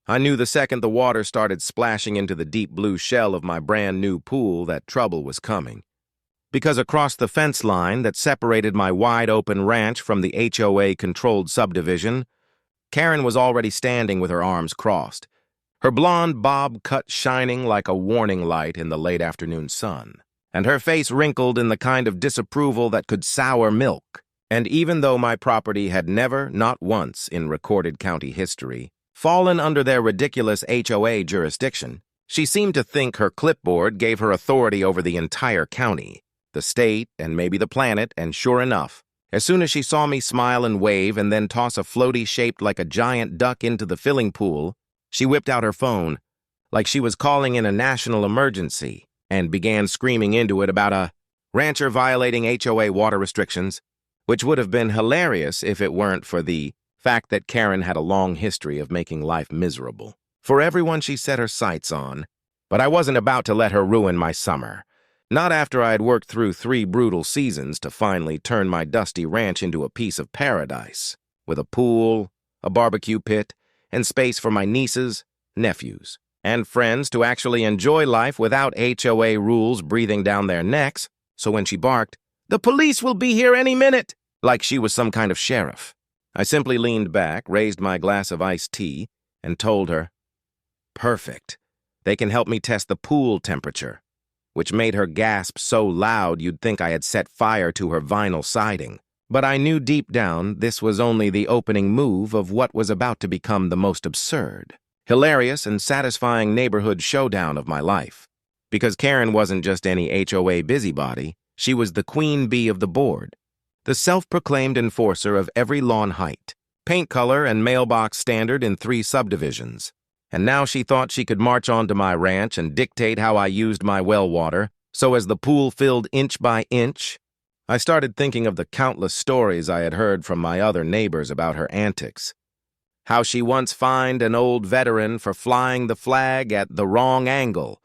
I knew the second the water started splashing into the deep blue shell of my brand new pool that trouble was coming. Because across the fence line that separated my wide-open ranch from the HOA-controlled subdivision, Karen was already standing with her arms crossed, her blonde bob cut shining like a warning light in the late afternoon sun, and her face wrinkled in the kind of disapproval that could sour milk. And even though my property had never, not once in recorded county history, fallen under their ridiculous HOA jurisdiction, she seemed to think her clipboard gave her authority over the entire county, the state, and maybe the planet, and sure enough, as soon as she saw me smile and wave and then toss a floaty shaped like a giant duck into the filling pool, she whipped out her phone, like she was calling in a national emergency, and began screaming into it about a rancher violating HOA water restrictions, which would have been hilarious if it weren't for the fact that Karen had a long history of making life miserable for everyone she set her sights on. But I wasn't about to let her ruin my summer. Not after I had worked through 3 brutal seasons to finally turn my dusty ranch into a piece of paradise, with a pool, a barbecue pit, and space for my nieces, nephews, and friends to actually enjoy life without HOA rules breathing down their necks. So when she barked, "The police will be here any minute," like she was some kind of sheriff, I simply leaned back, raised my glass of iced tea, and told her, "Perfect. They can help me test the pool temperature," which made her gasp so loud you'd think I had set fire to her vinyl siding. But I knew deep down this was only the opening move of what was about to become the most absurd, hilarious, and satisfying neighborhood showdown of my life. Because Karen wasn't just any HOA busybody, she was the queen bee of the board, the self-proclaimed enforcer of every lawn height, paint color, and mailbox standard in 3 subdivisions. And now she thought she could march onto my ranch and dictate how I used my well water, so as the pool filled inch by inch. I started thinking of the countless stories I had heard from my other neighbors about her antics. How she once fined an old veteran for flying the flag at the wrong angle.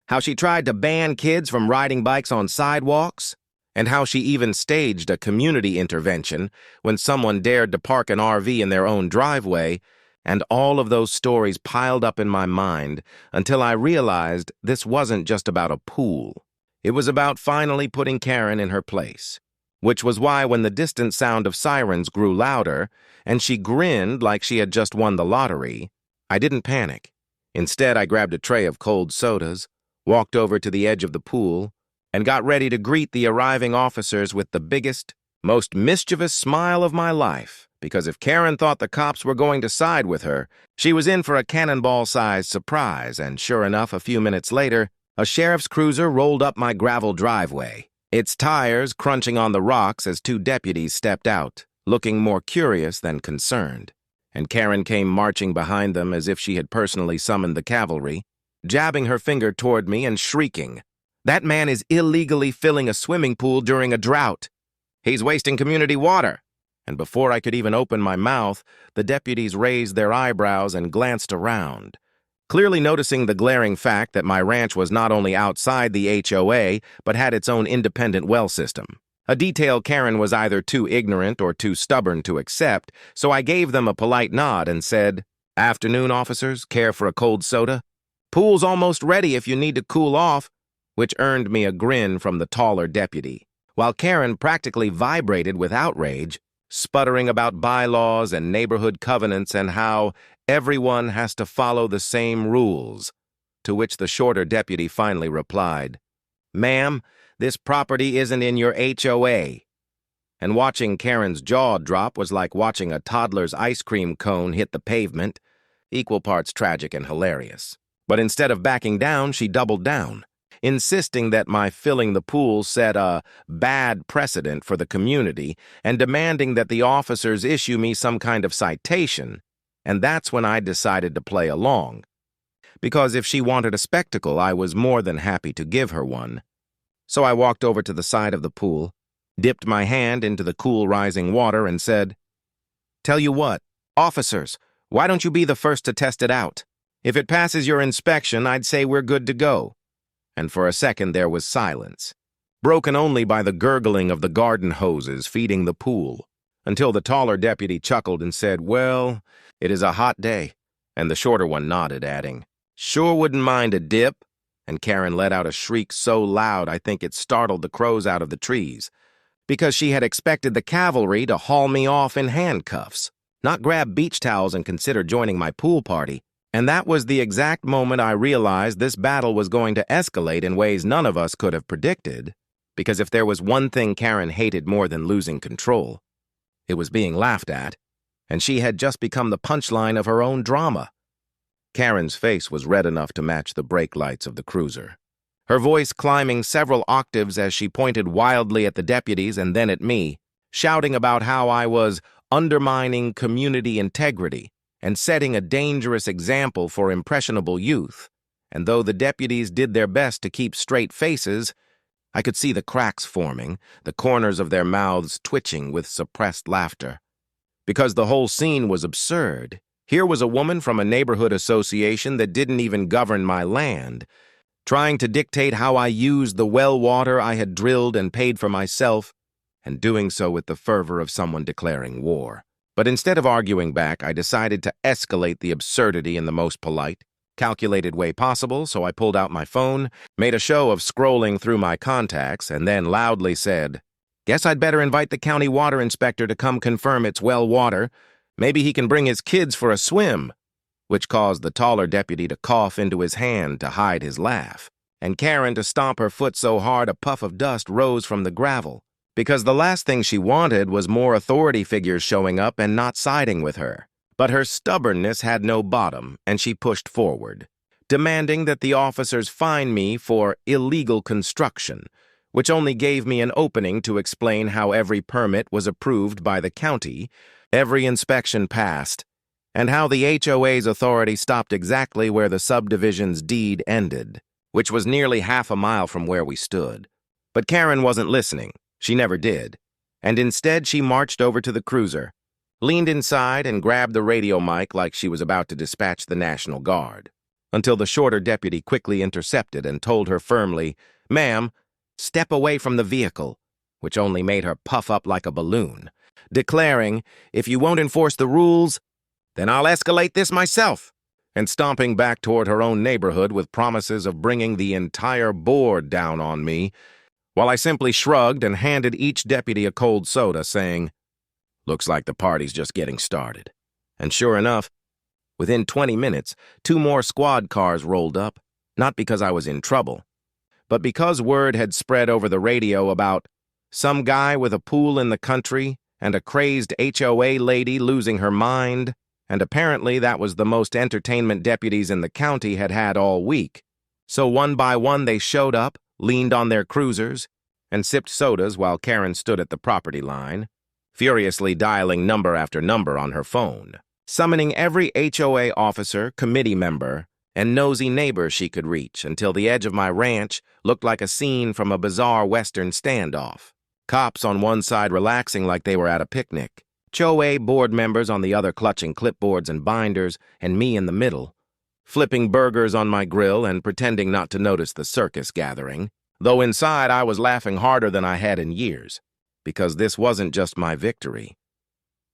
How she tried to ban kids from riding bikes on sidewalks. And how she even staged a community intervention when someone dared to park an RV in their own driveway. And all of those stories piled up in my mind until I realized this wasn't just about a pool. It was about finally putting Karen in her place, which was why when the distant sound of sirens grew louder and she grinned like she had just won the lottery, I didn't panic. Instead, I grabbed a tray of cold sodas, walked over to the edge of the pool, and got ready to greet the arriving officers with the biggest, most mischievous smile of my life, because if Karen thought the cops were going to side with her, she was in for a cannonball-sized surprise, and sure enough, a few minutes later, a sheriff's cruiser rolled up my gravel driveway, its tires crunching on the rocks as 2 deputies stepped out, looking more curious than concerned. And Karen came marching behind them as if she had personally summoned the cavalry, jabbing her finger toward me and shrieking, "That man is illegally filling a swimming pool during a drought. He's wasting community water." And before I could even open my mouth, the deputies raised their eyebrows and glanced around, clearly noticing the glaring fact that my ranch was not only outside the HOA, but had its own independent well system. A detail Karen was either too ignorant or too stubborn to accept, so I gave them a polite nod and said, "Afternoon, officers, care for a cold soda? Pool's almost ready if you need to cool off," which earned me a grin from the taller deputy, while Karen practically vibrated with outrage, sputtering about bylaws and neighborhood covenants and how everyone has to follow the same rules, to which the shorter deputy finally replied, "Ma'am, this property isn't in your HOA." And watching Karen's jaw drop was like watching a toddler's ice cream cone hit the pavement, equal parts tragic and hilarious. But instead of backing down, she doubled down, insisting that my filling the pool set a bad precedent for the community and demanding that the officers issue me some kind of citation. And that's when I decided to play along. Because if she wanted a spectacle, I was more than happy to give her one. So I walked over to the side of the pool, dipped my hand into the cool rising water, and said, "Tell you what, officers, why don't you be the first to test it out? If it passes your inspection, I'd say we're good to go." And for a second there was silence, broken only by the gurgling of the garden hoses feeding the pool, until the taller deputy chuckled and said, "Well, it is a hot day, And the shorter one nodded, adding, "Sure wouldn't mind a dip." And Karen let out a shriek so loud I think it startled the crows out of the trees, because she had expected the cavalry to haul me off in handcuffs, not grab beach towels and consider joining my pool party. And that was the exact moment I realized this battle was going to escalate in ways none of us could have predicted, because if there was one thing Karen hated more than losing control, it was being laughed at, and she had just become the punchline of her own drama. Karen's face was red enough to match the brake lights of the cruiser, her voice climbing several octaves as she pointed wildly at the deputies and then at me, shouting about how I was undermining community integrity and setting a dangerous example for impressionable youth. And though the deputies did their best to keep straight faces, I could see the cracks forming, the corners of their mouths twitching with suppressed laughter. Because the whole scene was absurd. Here was a woman from a neighborhood association that didn't even govern my land, trying to dictate how I used the well water I had drilled and paid for myself, and doing so with the fervor of someone declaring war. But instead of arguing back, I decided to escalate the absurdity in the most polite, calculated way possible, so I pulled out my phone, made a show of scrolling through my contacts, and then loudly said, "Guess I'd better invite the county water inspector to come confirm it's well water. Maybe he can bring his kids for a swim," which caused the taller deputy to cough into his hand to hide his laugh, and Karen to stomp her foot so hard a puff of dust rose from the gravel, because the last thing she wanted was more authority figures showing up and not siding with her. But her stubbornness had no bottom, and she pushed forward, demanding that the officers fine me for illegal construction, which only gave me an opening to explain how every permit was approved by the county, every inspection passed, and how the HOA's authority stopped exactly where the subdivision's deed ended, which was nearly half a mile from where we stood. But Karen wasn't listening. She never did. And instead she marched over to the cruiser, leaned inside and grabbed the radio mic like she was about to dispatch the National Guard, until the shorter deputy quickly intercepted and told her firmly, "Ma'am, step away from the vehicle," which only made her puff up like a balloon, declaring, "If you won't enforce the rules, then I'll escalate this myself," and stomping back toward her own neighborhood with promises of bringing the entire board down on me, while I simply shrugged and handed each deputy a cold soda, saying, "Looks like the party's just getting started." And sure enough, within 20 minutes, 2 more squad cars rolled up, not because I was in trouble, but because word had spread over the radio about some guy with a pool in the country and a crazed HOA lady losing her mind, and apparently that was the most entertainment deputies in the county had had all week. So one by one they showed up, leaned on their cruisers, and sipped sodas while Karen stood at the property line, furiously dialing number after number on her phone, summoning every HOA officer, committee member, and nosy neighbor she could reach until the edge of my ranch looked like a scene from a bizarre Western standoff. Cops on one side relaxing like they were at a picnic, HOA board members on the other clutching clipboards and binders, and me in the middle, flipping burgers on my grill and pretending not to notice the circus gathering, though inside I was laughing harder than I had in years, because this wasn't just my victory.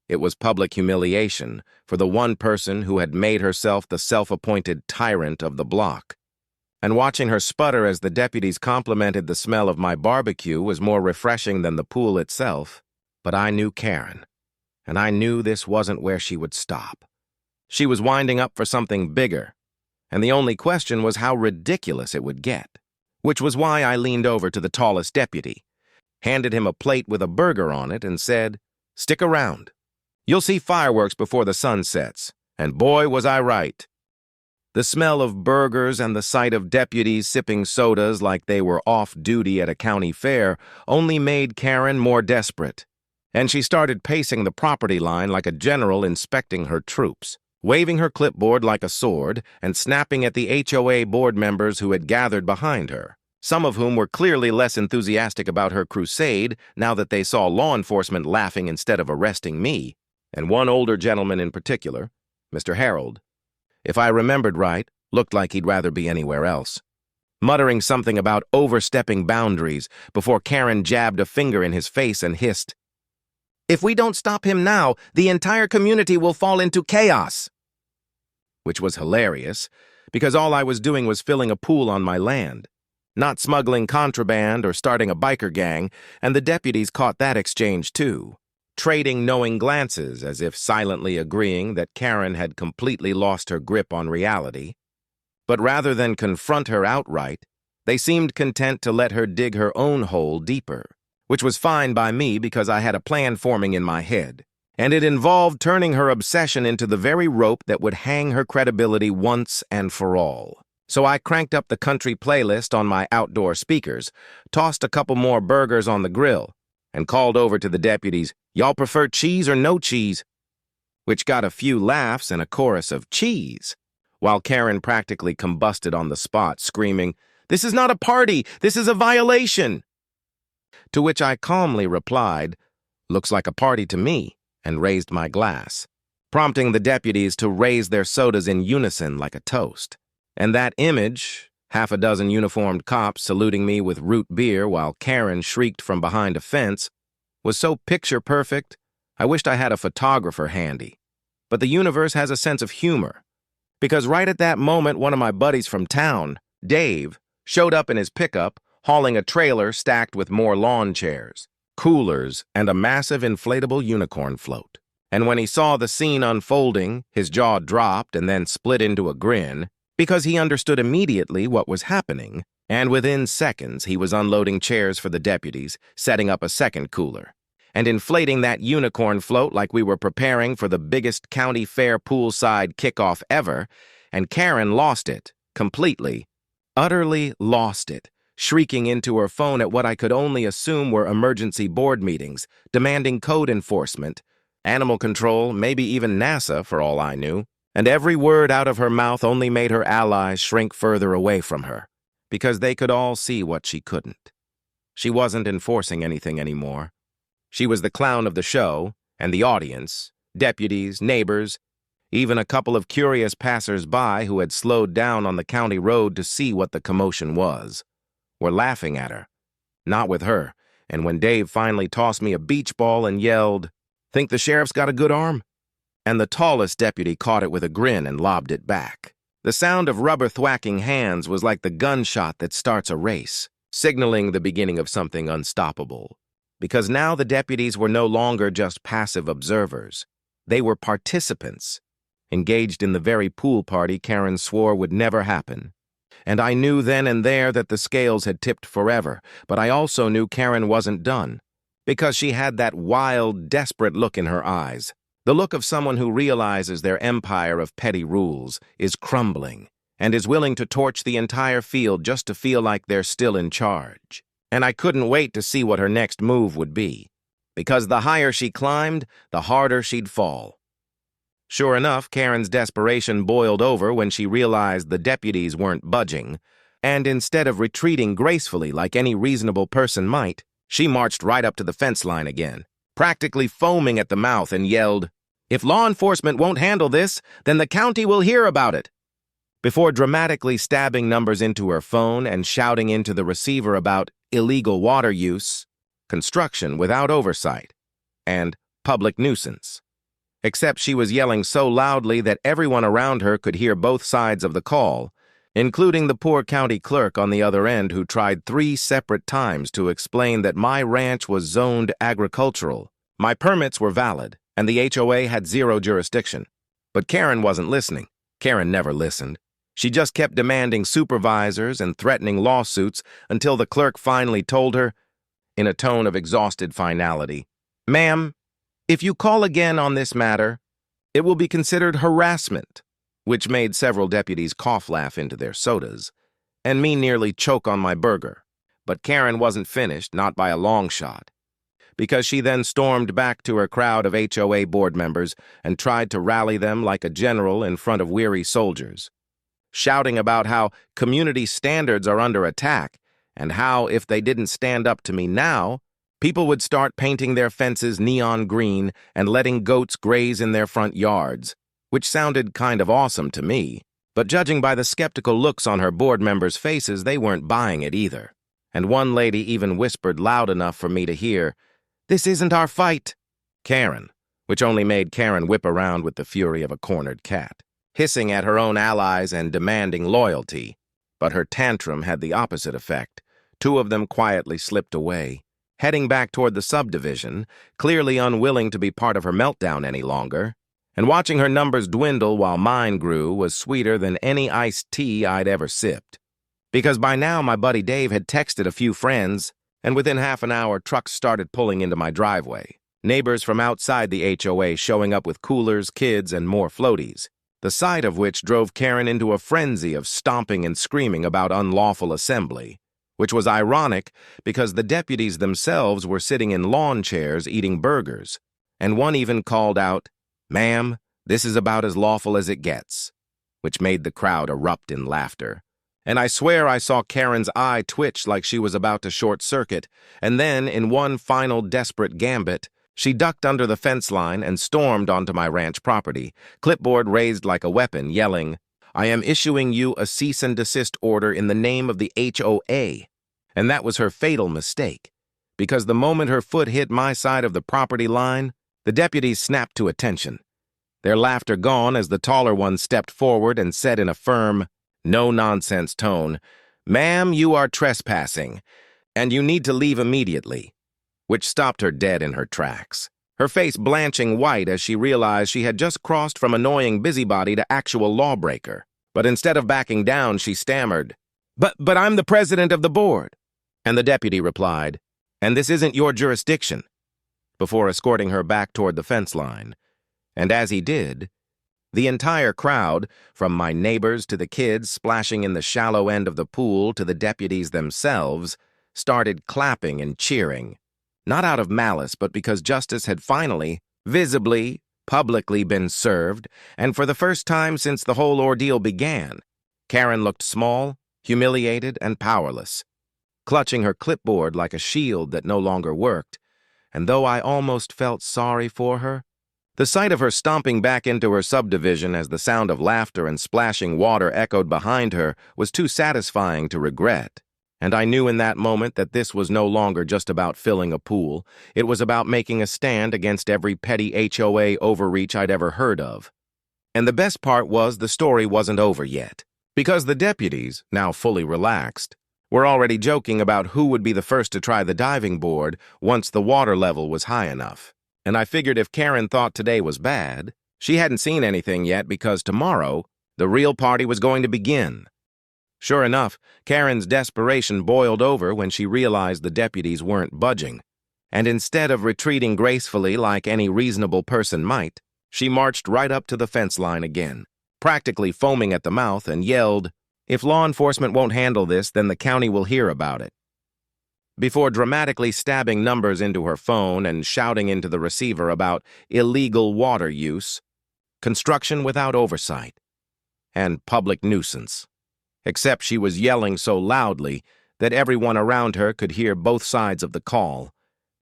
It was public humiliation for the one person who had made herself the self-appointed tyrant of the block. And watching her sputter as the deputies complimented the smell of my barbecue was more refreshing than the pool itself. But I knew Karen, and I knew this wasn't where she would stop. She was winding up for something bigger, and the only question was how ridiculous it would get, which was why I leaned over to the tallest deputy, handed him a plate with a burger on it, and said, "Stick around. You'll see fireworks before the sun sets." And boy, was I right. The smell of burgers and the sight of deputies sipping sodas like they were off duty at a county fair only made Karen more desperate, and she started pacing the property line like a general inspecting her troops, waving her clipboard like a sword and snapping at the HOA board members who had gathered behind her, some of whom were clearly less enthusiastic about her crusade now that they saw law enforcement laughing instead of arresting me, and one older gentleman in particular, Mr. Harold, if I remembered right, looked like he'd rather be anywhere else, muttering something about overstepping boundaries before Karen jabbed a finger in his face and hissed, "If we don't stop him now, the entire community will fall into chaos." which was hilarious, because all I was doing was filling a pool on my land, not smuggling contraband or starting a biker gang, and the deputies caught that exchange too, trading knowing glances as if silently agreeing that Karen had completely lost her grip on reality. But rather than confront her outright, they seemed content to let her dig her own hole deeper, which was fine by me because I had a plan forming in my head, and it involved turning her obsession into the very rope that would hang her credibility once and for all. So I cranked up the country playlist on my outdoor speakers, tossed a couple more burgers on the grill, and called over to the deputies, "Y'all prefer cheese or no cheese?" Which got a few laughs and a chorus of cheese, while Karen practically combusted on the spot, screaming, "This is not a party, this is a violation!" To which I calmly replied, "Looks like a party to me," and raised my glass, prompting the deputies to raise their sodas in unison like a toast. And that image, half a dozen uniformed cops saluting me with root beer while Karen shrieked from behind a fence, was so picture-perfect, I wished I had a photographer handy. But the universe has a sense of humor, because right at that moment, one of my buddies from town, Dave, showed up in his pickup, hauling a trailer stacked with more lawn chairs, coolers, and a massive inflatable unicorn float. And when he saw the scene unfolding, his jaw dropped and then split into a grin, because he understood immediately what was happening, and within seconds he was unloading chairs for the deputies, setting up a second cooler, and inflating that unicorn float like we were preparing for the biggest county fair poolside kickoff ever, and Karen lost it, completely, utterly lost it, shrieking into her phone at what I could only assume were emergency board meetings, demanding code enforcement, animal control, maybe even NASA for all I knew. And every word out of her mouth only made her allies shrink further away from her, because they could all see what she couldn't. She wasn't enforcing anything anymore. She was the clown of the show, and the audience, deputies, neighbors, even a couple of curious passers-by who had slowed down on the county road to see what the commotion was, were laughing at her. Not with her, and when Dave finally tossed me a beach ball and yelled, "Think the sheriff's got a good arm?" and the tallest deputy caught it with a grin and lobbed it back. The sound of rubber thwacking hands was like the gunshot that starts a race, signaling the beginning of something unstoppable. Because now the deputies were no longer just passive observers. They were participants, engaged in the very pool party Karen swore would never happen. And I knew then and there that the scales had tipped forever, but I also knew Karen wasn't done, because she had that wild, desperate look in her eyes. The look of someone who realizes their empire of petty rules is crumbling and is willing to torch the entire field just to feel like they're still in charge. And I couldn't wait to see what her next move would be, because the higher she climbed, the harder she'd fall. Sure enough, Karen's desperation boiled over when she realized the deputies weren't budging, and instead of retreating gracefully like any reasonable person might, she marched right up to the fence line again, practically foaming at the mouth, and yelled, "If law enforcement won't handle this, then the county will hear about it," before dramatically stabbing numbers into her phone and shouting into the receiver about illegal water use, construction without oversight, and public nuisance. Except she was yelling so loudly that everyone around her could hear both sides of the call, including the poor county clerk on the other end who tried 3 separate times to explain that my ranch was zoned agricultural, my permits were valid, and the HOA had 0 jurisdiction. But Karen wasn't listening. Karen never listened. She just kept demanding supervisors and threatening lawsuits until the clerk finally told her, in a tone of exhausted finality, "Ma'am, if you call again on this matter, it will be considered harassment," which made several deputies cough-laugh into their sodas, and me nearly choke on my burger. But Karen wasn't finished, not by a long shot, because she then stormed back to her crowd of HOA board members and tried to rally them like a general in front of weary soldiers, shouting about how community standards are under attack and how, if they didn't stand up to me now, people would start painting their fences neon green and letting goats graze in their front yards, which sounded kind of awesome to me, but judging by the skeptical looks on her board members' faces, they weren't buying it either. And one lady even whispered loud enough for me to hear, "This isn't our fight." Karen, which only made Karen whip around with the fury of a cornered cat. hissing at her own allies and demanding loyalty. But her tantrum had the opposite effect. Two of them quietly slipped away, heading back toward the subdivision, clearly unwilling to be part of her meltdown any longer. And watching her numbers dwindle while mine grew was sweeter than any iced tea I'd ever sipped. Because by now my buddy Dave had texted a few friends, and within half an hour trucks started pulling into my driveway. Neighbors from outside the HOA showing up with coolers, kids, and more floaties, the sight of which drove Karen into a frenzy of stomping and screaming about unlawful assembly, which was ironic because the deputies themselves were sitting in lawn chairs eating burgers, and one even called out, "Ma'am, this is about as lawful as it gets," which made the crowd erupt in laughter. And I swear I saw Karen's eye twitch like she was about to short-circuit, and then, in one final desperate gambit, she ducked under the fence line and stormed onto my ranch property, clipboard raised like a weapon, yelling, "I am issuing you a cease and desist order in the name of the HOA." And that was her fatal mistake, because the moment her foot hit my side of the property line, the deputies snapped to attention. Their laughter gone as the taller one stepped forward and said in a firm, no-nonsense tone, "Ma'am, you are trespassing, and you need to leave immediately," which stopped her dead in her tracks, her face blanching white as she realized she had just crossed from annoying busybody to actual lawbreaker. But instead of backing down, she stammered, But I'm the president of the board." And the deputy replied, "And this isn't your jurisdiction," before escorting her back toward the fence line. And as he did, the entire crowd, from my neighbors to the kids splashing in the shallow end of the pool to the deputies themselves, started clapping and cheering. Not out of malice, but because justice had finally, visibly, publicly been served, and for the first time since the whole ordeal began, Karen looked small, humiliated, and powerless, clutching her clipboard like a shield that no longer worked. And though I almost felt sorry for her, the sight of her stomping back into her subdivision as the sound of laughter and splashing water echoed behind her was too satisfying to regret. And I knew in that moment that this was no longer just about filling a pool. It was about making a stand against every petty HOA overreach I'd ever heard of. And the best part was the story wasn't over yet, because the deputies, now fully relaxed, were already joking about who would be the first to try the diving board once the water level was high enough. And I figured if Karen thought today was bad, she hadn't seen anything yet because tomorrow, the real party was going to begin. Sure enough, Karen's desperation boiled over when she realized the deputies weren't budging, and instead of retreating gracefully like any reasonable person might, she marched right up to the fence line again, practically foaming at the mouth, and yelled, "If law enforcement won't handle this, then the county will hear about it," before dramatically stabbing numbers into her phone and shouting into the receiver about illegal water use, construction without oversight, and public nuisance. Except she was yelling so loudly that everyone around her could hear both sides of the call,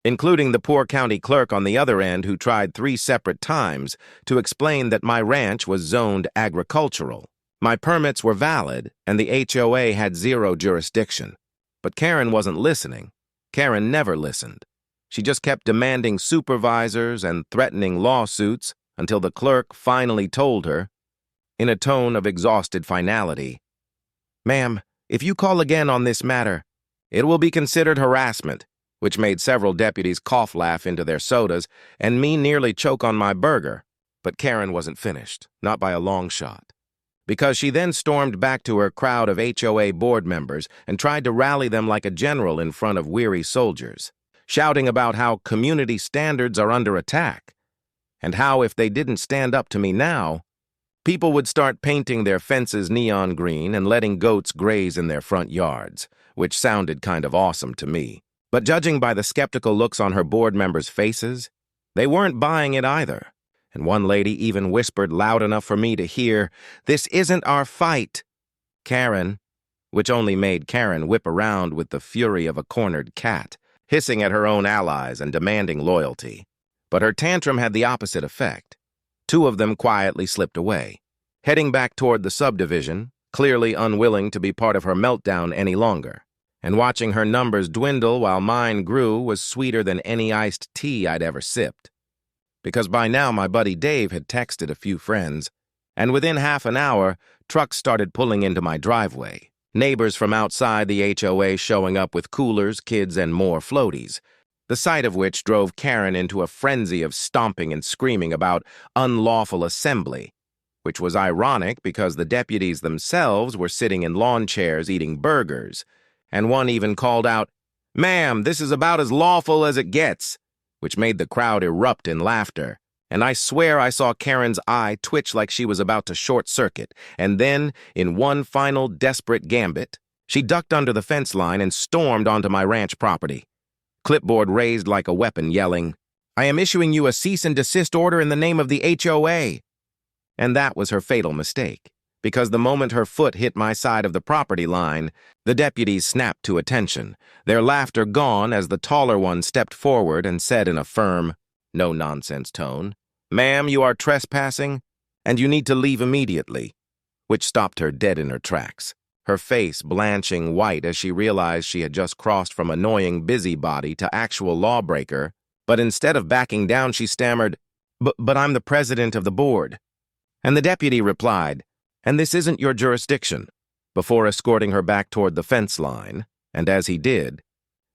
including the poor county clerk on the other end who tried 3 separate times to explain that my ranch was zoned agricultural. My permits were valid, and the HOA had 0 jurisdiction. But Karen wasn't listening. Karen never listened. She just kept demanding supervisors and threatening lawsuits until the clerk finally told her, in a tone of exhausted finality, "Ma'am, if you call again on this matter, it will be considered harassment," which made several deputies cough-laugh into their sodas and me nearly choke on my burger. But Karen wasn't finished, not by a long shot, because she then stormed back to her crowd of HOA board members and tried to rally them like a general in front of weary soldiers, shouting about how community standards are under attack, and how if they didn't stand up to me now, people would start painting their fences neon green and letting goats graze in their front yards, which sounded kind of awesome to me. But judging by the skeptical looks on her board members' faces, they weren't buying it either. And one lady even whispered loud enough for me to hear, "This isn't our fight, Karen," which only made Karen whip around with the fury of a cornered cat, hissing at her own allies and demanding loyalty. But her tantrum had the opposite effect. 2 of them quietly slipped away, heading back toward the subdivision, clearly unwilling to be part of her meltdown any longer. And watching her numbers dwindle while mine grew was sweeter than any iced tea I'd ever sipped. Because by now my buddy Dave had texted a few friends, And within half an hour, trucks started pulling into my driveway. Neighbors from outside the HOA showing up with coolers, kids, and more floaties, the sight of which drove Karen into a frenzy of stomping and screaming about unlawful assembly, which was ironic because the deputies themselves were sitting in lawn chairs eating burgers, and one even called out, "Ma'am, this is about as lawful as it gets," which made the crowd erupt in laughter. And I swear I saw Karen's eye twitch like she was about to short-circuit, and then, in one final desperate gambit, she ducked under the fence line and stormed onto my ranch property, clipboard raised like a weapon, yelling, "I am issuing you a cease and desist order in the name of the HOA." And that was her fatal mistake, because the moment her foot hit my side of the property line, the deputies snapped to attention, their laughter gone as the taller one stepped forward and said in a firm, no-nonsense tone, "Ma'am, you are trespassing, and you need to leave immediately," which stopped her dead in her tracks, her face blanching white as she realized she had just crossed from annoying busybody to actual lawbreaker. But instead of backing down, she stammered, But I'm the president of the board." And the deputy replied, "And this isn't your jurisdiction," before escorting her back toward the fence line. And as he did,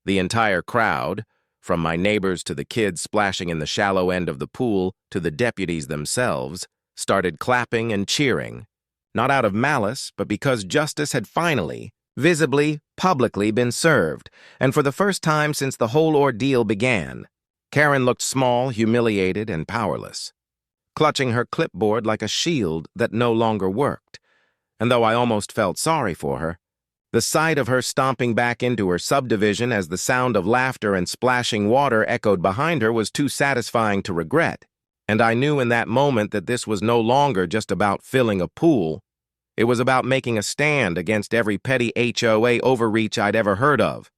the entire crowd, from my neighbors to the kids splashing in the shallow end of the pool to the deputies themselves, started clapping and cheering, not out of malice, but because justice had finally, visibly, publicly been served, and for the first time since the whole ordeal began, Karen looked small, humiliated, and powerless, clutching her clipboard like a shield that no longer worked. And though I almost felt sorry for her, the sight of her stomping back into her subdivision as the sound of laughter and splashing water echoed behind her was too satisfying to regret. And I knew in that moment that this was no longer just about filling a pool. It was about making a stand against every petty HOA overreach I'd ever heard of.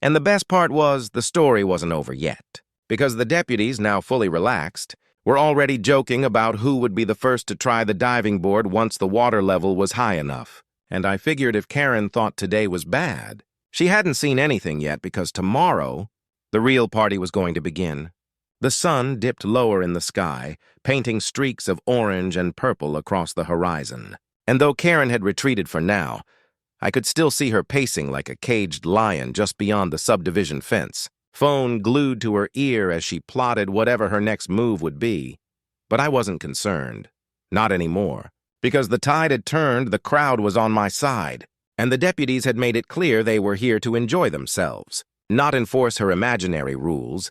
And the best part was, the story wasn't over yet, because the deputies, now fully relaxed, were already joking about who would be the first to try the diving board once the water level was high enough. And I figured if Karen thought today was bad, she hadn't seen anything yet, because tomorrow, the real party was going to begin. The sun dipped lower in the sky, painting streaks of orange and purple across the horizon. And though Karen had retreated for now, I could still see her pacing like a caged lion just beyond the subdivision fence, phone glued to her ear as she plotted whatever her next move would be. But I wasn't concerned. Not anymore. Because the tide had turned, the crowd was on my side, and the deputies had made it clear they were here to enjoy themselves, not enforce her imaginary rules.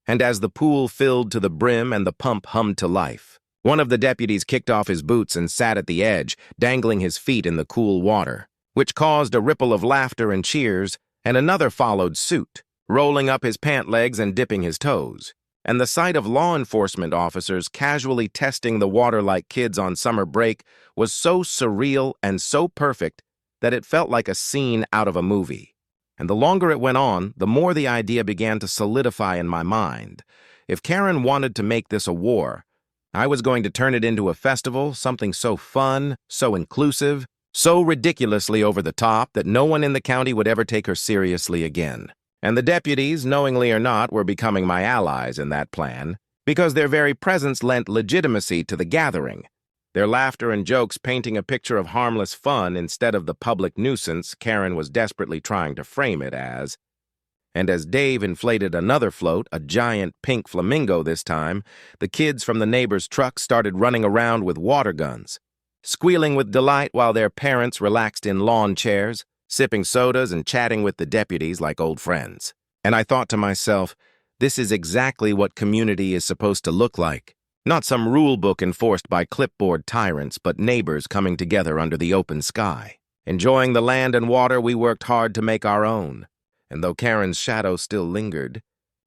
And as the pool filled to the brim and the pump hummed to life, one of the deputies kicked off his boots and sat at the edge, dangling his feet in the cool water, which caused a ripple of laughter and cheers, and another followed suit, rolling up his pant legs and dipping his toes. And the sight of law enforcement officers casually testing the water like kids on summer break was so surreal and so perfect that it felt like a scene out of a movie. And the longer it went on, the more the idea began to solidify in my mind. If Karen wanted to make this a war, I was going to turn it into a festival, something so fun, so inclusive, so ridiculously over the top that no one in the county would ever take her seriously again. And the deputies, knowingly or not, were becoming my allies in that plan, because their very presence lent legitimacy to the gathering, their laughter and jokes painting a picture of harmless fun instead of the public nuisance Karen was desperately trying to frame it as. And as Dave inflated another float, a giant pink flamingo this time, the kids from the neighbor's truck started running around with water guns, squealing with delight while their parents relaxed in lawn chairs, sipping sodas and chatting with the deputies like old friends. And I thought to myself, this is exactly what community is supposed to look like. Not some rule book enforced by clipboard tyrants, but neighbors coming together under the open sky. Enjoying the land and water we worked hard to make our own. And though Karen's shadow still lingered,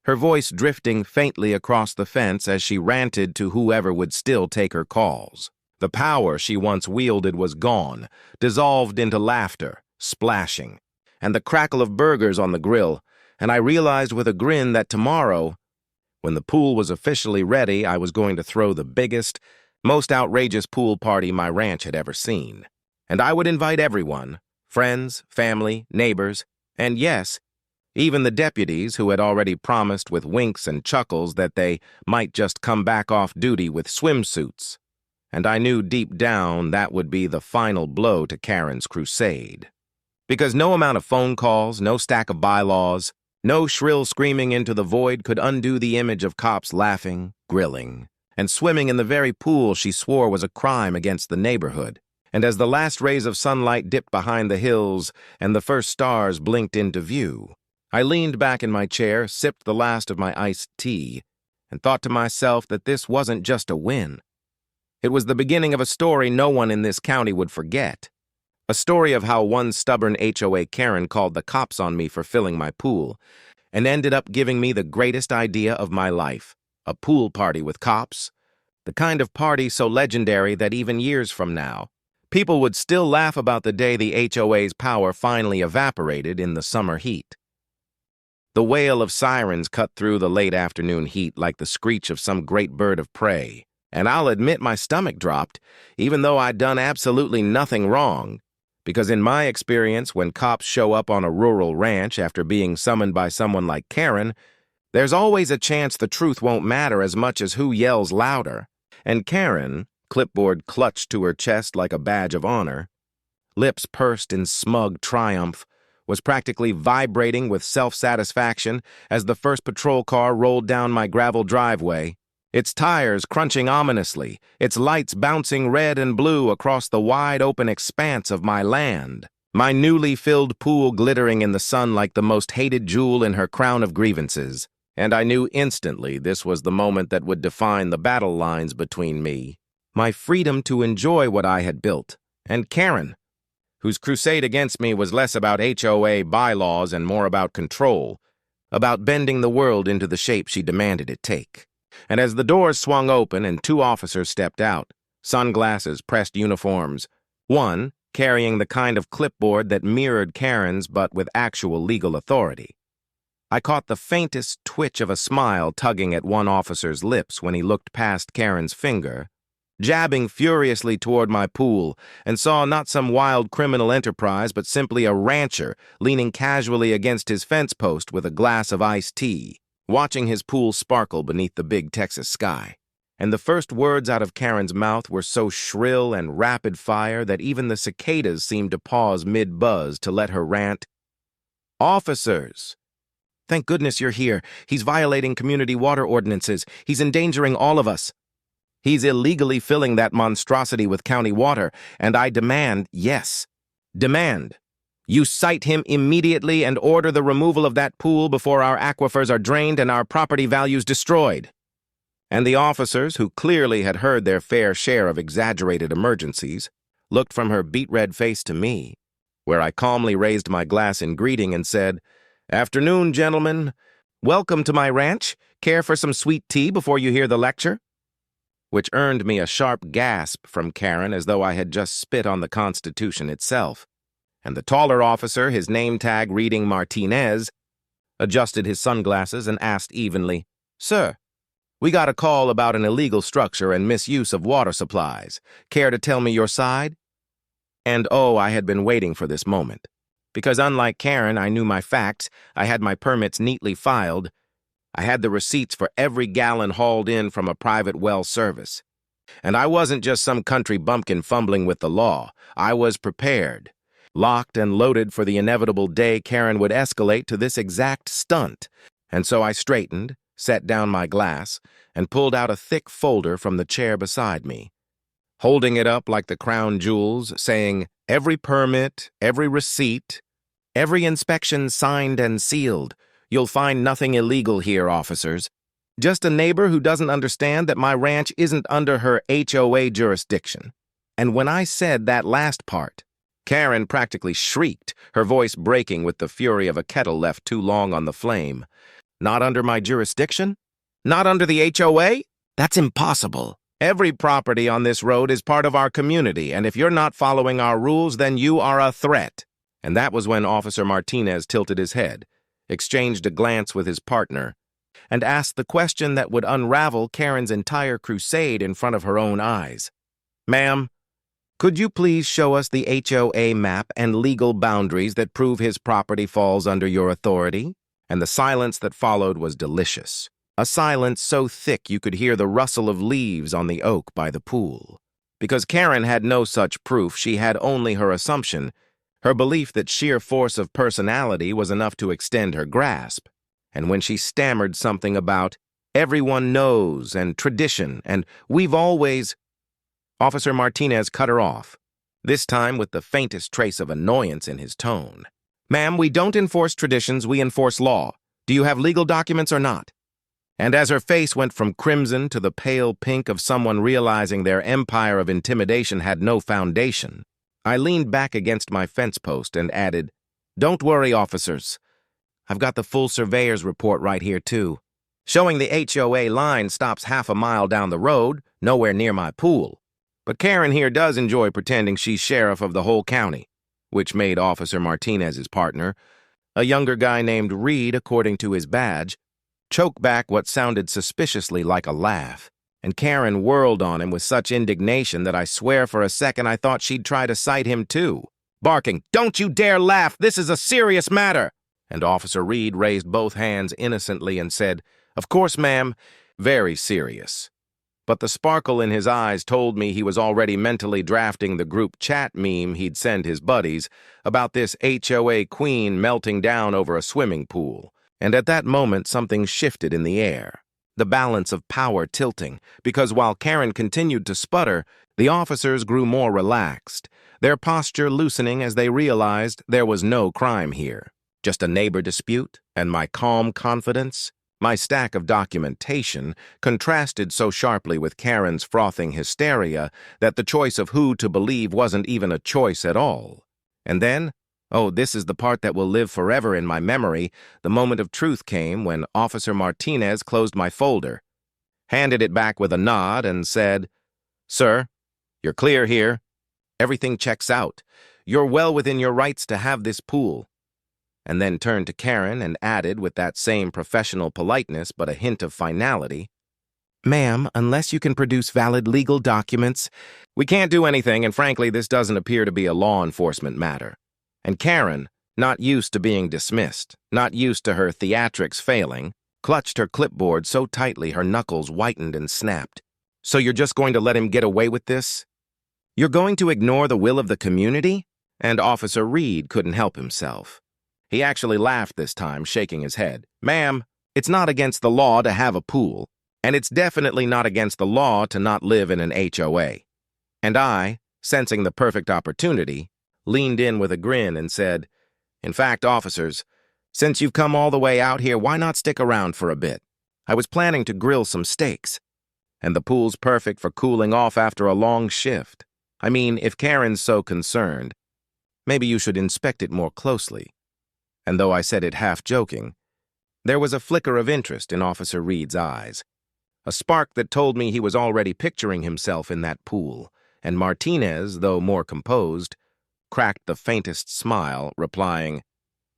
her voice drifting faintly across the fence as she ranted to whoever would still take her calls. The power she once wielded was gone, dissolved into laughter, splashing, and the crackle of burgers on the grill, and I realized with a grin that tomorrow, when the pool was officially ready, I was going to throw the biggest, most outrageous pool party my ranch had ever seen. And I would invite everyone, friends, family, neighbors, and yes, even the deputies who had already promised with winks and chuckles that they might just come back off duty with swimsuits. And I knew deep down that would be the final blow to Karen's crusade. Because no amount of phone calls, no stack of bylaws, no shrill screaming into the void could undo the image of cops laughing, grilling, and swimming in the very pool she swore was a crime against the neighborhood. And as the last rays of sunlight dipped behind the hills and the first stars blinked into view, I leaned back in my chair, sipped the last of my iced tea, and thought to myself that this wasn't just a win. It was the beginning of a story no one in this county would forget. A story of how one stubborn HOA Karen called the cops on me for filling my pool and ended up giving me the greatest idea of my life, a pool party with cops, the kind of party so legendary that even years from now, people would still laugh about the day the HOA's power finally evaporated in the summer heat. The wail of sirens cut through the late afternoon heat like the screech of some great bird of prey, and I'll admit my stomach dropped, even though I'd done absolutely nothing wrong. Because in my experience, when cops show up on a rural ranch after being summoned by someone like Karen, there's always a chance the truth won't matter as much as who yells louder. And Karen, clipboard clutched to her chest like a badge of honor, lips pursed in smug triumph, was practically vibrating with self-satisfaction as the first patrol car rolled down my gravel driveway, its tires crunching ominously, its lights bouncing red and blue across the wide-open expanse of my land, my newly filled pool glittering in the sun like the most hated jewel in her crown of grievances. And I knew instantly this was the moment that would define the battle lines between me, my freedom to enjoy what I had built, and Karen, whose crusade against me was less about HOA bylaws and more about control, about bending the world into the shape she demanded it take. And as the doors swung open and two officers stepped out, sunglasses, pressed uniforms, one carrying the kind of clipboard that mirrored Karen's but with actual legal authority, I caught the faintest twitch of a smile tugging at one officer's lips when he looked past Karen's finger, jabbing furiously toward my pool, and saw not some wild criminal enterprise but simply a rancher leaning casually against his fence post with a glass of iced tea, watching his pool sparkle beneath the big Texas sky. And the first words out of Karen's mouth were so shrill and rapid-fire that even the cicadas seemed to pause mid-buzz to let her rant, "Officers! Thank goodness you're here. He's violating community water ordinances. He's endangering all of us. He's illegally filling that monstrosity with county water, and I demand, yes, demand, you cite him immediately and order the removal of that pool before our aquifers are drained and our property values destroyed." And the officers, who clearly had heard their fair share of exaggerated emergencies, looked from her beet-red face to me, where I calmly raised my glass in greeting and said, "Afternoon, gentlemen. Welcome to my ranch. Care for some sweet tea before you hear the lecture?" Which earned me a sharp gasp from Karen as though I had just spit on the Constitution itself. And the taller officer, his name tag reading Martinez, adjusted his sunglasses and asked evenly, "Sir, we got a call about an illegal structure and misuse of water supplies. Care to tell me your side?" And oh, I had been waiting for this moment. Because unlike Karen, I knew my facts, I had my permits neatly filed, I had the receipts for every gallon hauled in from a private well service. And I wasn't just some country bumpkin fumbling with the law. I was prepared, locked and loaded for the inevitable day Karen would escalate to this exact stunt. And so I straightened, set down my glass, and pulled out a thick folder from the chair beside me, holding it up like the crown jewels, saying, "Every permit, every receipt, every inspection signed and sealed. You'll find nothing illegal here, officers. Just a neighbor who doesn't understand that my ranch isn't under her HOA jurisdiction." And when I said that last part, Karen practically shrieked, her voice breaking with the fury of a kettle left too long on the flame. "Not under my jurisdiction? Not under the HOA? That's impossible. Every property on this road is part of our community, and if you're not following our rules, then you are a threat." And that was when Officer Martinez tilted his head, exchanged a glance with his partner, and asked the question that would unravel Karen's entire crusade in front of her own eyes. "Ma'am, could you please show us the HOA map and legal boundaries that prove his property falls under your authority?" And the silence that followed was delicious. A silence so thick you could hear the rustle of leaves on the oak by the pool. Because Karen had no such proof, she had only her assumption, her belief that sheer force of personality was enough to extend her grasp. And when she stammered something about, "Everyone knows," and tradition, and "we've always," Officer Martinez cut her off, this time with the faintest trace of annoyance in his tone. "Ma'am, we don't enforce traditions, we enforce law. Do you have legal documents or not?" And as her face went from crimson to the pale pink of someone realizing their empire of intimidation had no foundation, I leaned back against my fence post and added, "Don't worry, officers. I've got the full surveyor's report right here, too, showing the HOA line stops half a mile down the road, nowhere near my pool. But Karen here does enjoy pretending she's sheriff of the whole county," which made Officer Martinez's partner, a younger guy named Reed according to his badge, choke back what sounded suspiciously like a laugh. And Karen whirled on him with such indignation that I swear for a second I thought she'd try to cite him too, barking, "Don't you dare laugh! This is a serious matter!" And Officer Reed raised both hands innocently and said, "Of course, ma'am, very serious." But the sparkle in his eyes told me he was already mentally drafting the group chat meme he'd send his buddies about this HOA queen melting down over a swimming pool. And at that moment, something shifted in the air, the balance of power tilting, because while Karen continued to sputter, the officers grew more relaxed, their posture loosening as they realized there was no crime here, just a neighbor dispute, and my calm confidence, my stack of documentation, contrasted so sharply with Karen's frothing hysteria that the choice of who to believe wasn't even a choice at all. And then, oh, this is the part that will live forever in my memory, the moment of truth came when Officer Martinez closed my folder, handed it back with a nod, and said, "Sir, you're clear here. Everything checks out. You're well within your rights to have this pool." And then turned to Karen and added with that same professional politeness but a hint of finality, "Ma'am, unless you can produce valid legal documents, we can't do anything, and frankly, this doesn't appear to be a law enforcement matter." And Karen, not used to being dismissed, not used to her theatrics failing, clutched her clipboard so tightly her knuckles whitened and snapped. "So you're just going to let him get away with this? You're going to ignore the will of the community?" And Officer Reed couldn't help himself. He actually laughed this time, shaking his head. "Ma'am, it's not against the law to have a pool, and it's definitely not against the law to not live in an HOA. And I, sensing the perfect opportunity, leaned in with a grin and said, "In fact, officers, since you've come all the way out here, why not stick around for a bit? I was planning to grill some steaks, and the pool's perfect for cooling off after a long shift. I mean, if Karen's so concerned, maybe you should inspect it more closely." And though I said it half joking, there was a flicker of interest in Officer Reed's eyes, a spark that told me he was already picturing himself in that pool, and Martinez, though more composed, cracked the faintest smile, replying,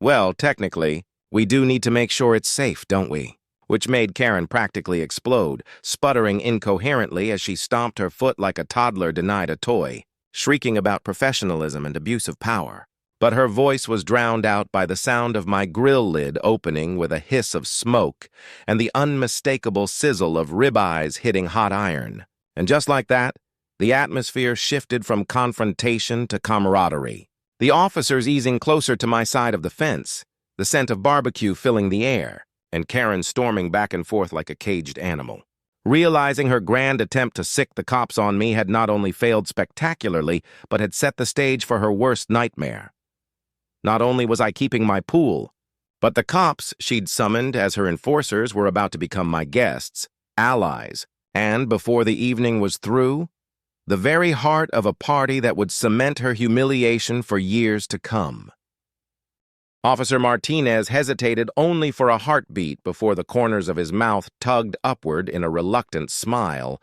"Well, technically, we do need to make sure it's safe, don't we?" Which made Karen practically explode, sputtering incoherently as she stomped her foot like a toddler denied a toy, shrieking about professionalism and abuse of power. But her voice was drowned out by the sound of my grill lid opening with a hiss of smoke and the unmistakable sizzle of ribeyes hitting hot iron. And just like that, the atmosphere shifted from confrontation to camaraderie. The officers easing closer to my side of the fence, the scent of barbecue filling the air, and Karen storming back and forth like a caged animal. Realizing her grand attempt to sick the cops on me had not only failed spectacularly, but had set the stage for her worst nightmare. Not only was I keeping my pool, but the cops she'd summoned as her enforcers were about to become my guests, allies, and before the evening was through, the very heart of a party that would cement her humiliation for years to come. Officer Martinez hesitated only for a heartbeat before the corners of his mouth tugged upward in a reluctant smile,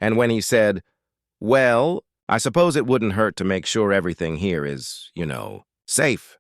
and when he said, "Well, I suppose it wouldn't hurt to make sure everything here is, safe."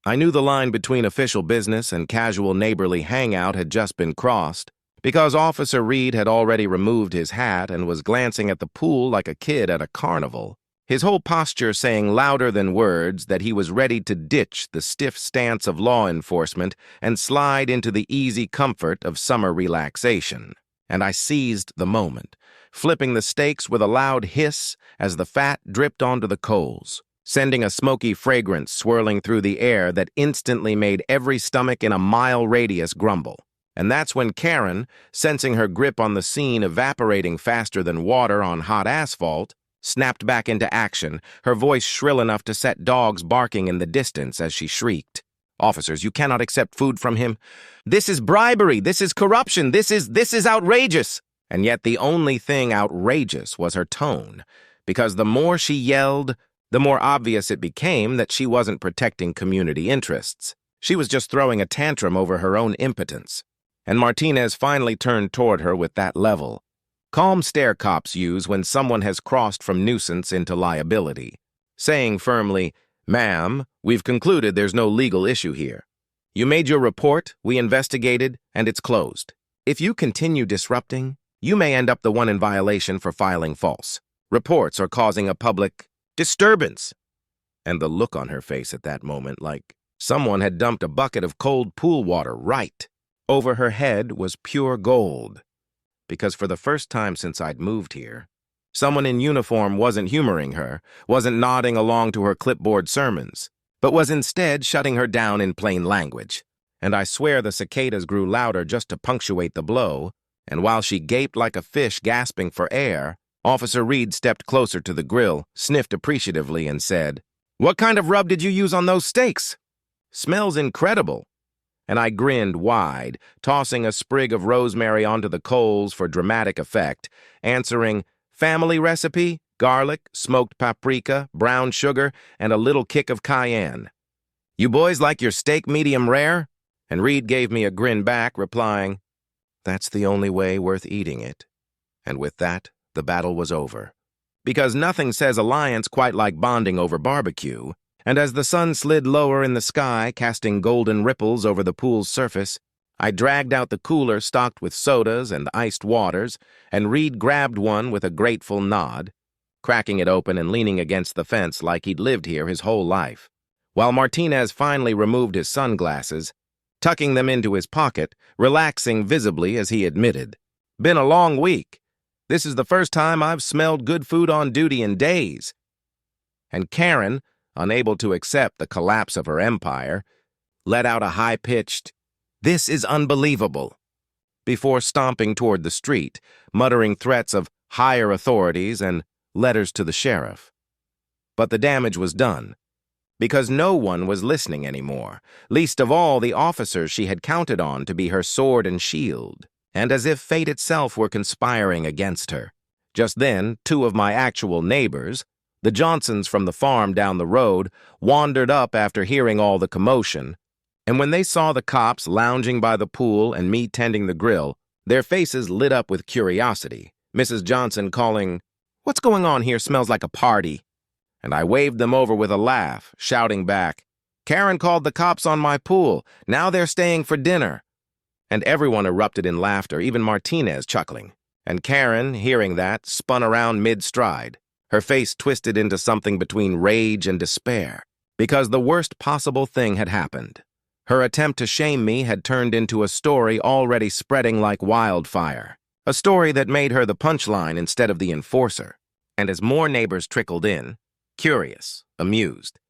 I knew the line between official business and casual neighborly hangout had just been crossed, because Officer Reed had already removed his hat and was glancing at the pool like a kid at a carnival, his whole posture saying louder than words that he was ready to ditch the stiff stance of law enforcement and slide into the easy comfort of summer relaxation. And I seized the moment, flipping the steaks with a loud hiss as the fat dripped onto the coals, sending a smoky fragrance swirling through the air that instantly made every stomach in a mile radius grumble. And that's when Karen, sensing her grip on the scene evaporating faster than water on hot asphalt, snapped back into action, her voice shrill enough to set dogs barking in the distance as she shrieked. "Officers, you cannot accept food from him. This is bribery. This is corruption. This is outrageous." And yet the only thing outrageous was her tone, because the more she yelled, the more obvious it became that she wasn't protecting community interests. She was just throwing a tantrum over her own impotence. And Martinez finally turned toward her with that level. Calm stare cops use when someone has crossed from nuisance into liability, saying firmly, "Ma'am, we've concluded there's no legal issue here. You made your report, we investigated, and it's closed. If you continue disrupting, you may end up the one in violation for filing false reports or causing a public disturbance." And the look on her face at that moment, like someone had dumped a bucket of cold pool water right over her head, was pure gold. Because for the first time since I'd moved here, someone in uniform wasn't humoring her, wasn't nodding along to her clipboard sermons, but was instead shutting her down in plain language. And I swear the cicadas grew louder just to punctuate the blow, and while she gaped like a fish gasping for air, Officer Reed stepped closer to the grill, sniffed appreciatively, and said, "What kind of rub did you use on those steaks? Smells incredible." And I grinned wide, tossing a sprig of rosemary onto the coals for dramatic effect, answering, "Family recipe, garlic, smoked paprika, brown sugar, and a little kick of cayenne. You boys like your steak medium rare?" And Reed gave me a grin back, replying, "That's the only way worth eating it." And with that, the battle was over. Because nothing says alliance quite like bonding over barbecue, and as the sun slid lower in the sky, casting golden ripples over the pool's surface, I dragged out the cooler stocked with sodas and iced waters, and Reed grabbed one with a grateful nod, cracking it open and leaning against the fence like he'd lived here his whole life, while Martinez finally removed his sunglasses, tucking them into his pocket, relaxing visibly as he admitted, "Been a long week. This is the first time I've smelled good food on duty in days." And Karen, unable to accept the collapse of her empire, let out a high-pitched, "This is unbelievable," before stomping toward the street, muttering threats of higher authorities and letters to the sheriff. But the damage was done, because no one was listening anymore, least of all the officers she had counted on to be her sword and shield, and as if fate itself were conspiring against her. Just then, two of my actual neighbors, the Johnsons from the farm down the road, wandered up after hearing all the commotion, and when they saw the cops lounging by the pool and me tending the grill, their faces lit up with curiosity, Mrs. Johnson calling, "What's going on here? Smells like a party." And I waved them over with a laugh, shouting back, "Karen called the cops on my pool. Now they're staying for dinner." And everyone erupted in laughter, even Martinez chuckling. And Karen, hearing that, spun around mid-stride, her face twisted into something between rage and despair, because the worst possible thing had happened. Her attempt to shame me had turned into a story already spreading like wildfire, a story that made her the punchline instead of the enforcer. And as more neighbors trickled in, curious, amused,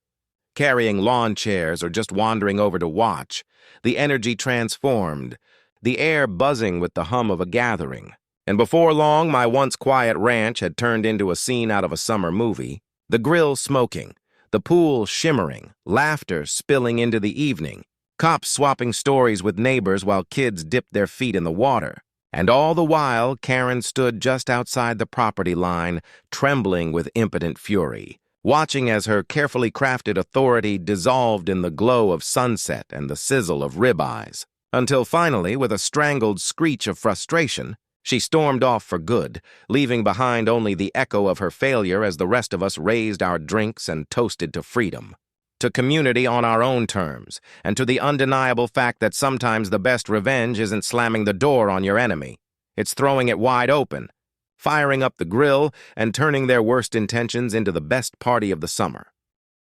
carrying lawn chairs or just wandering over to watch, the energy transformed, the air buzzing with the hum of a gathering. And before long, my once quiet ranch had turned into a scene out of a summer movie, the grill smoking, the pool shimmering, laughter spilling into the evening, cops swapping stories with neighbors while kids dipped their feet in the water. And all the while, Karen stood just outside the property line, trembling with impotent fury, watching as her carefully crafted authority dissolved in the glow of sunset and the sizzle of ribeyes, until finally, with a strangled screech of frustration, she stormed off for good, leaving behind only the echo of her failure as the rest of us raised our drinks and toasted to freedom, to community on our own terms, and to the undeniable fact that sometimes the best revenge isn't slamming the door on your enemy. It's throwing it wide open, firing up the grill, and turning their worst intentions into the best party of the summer.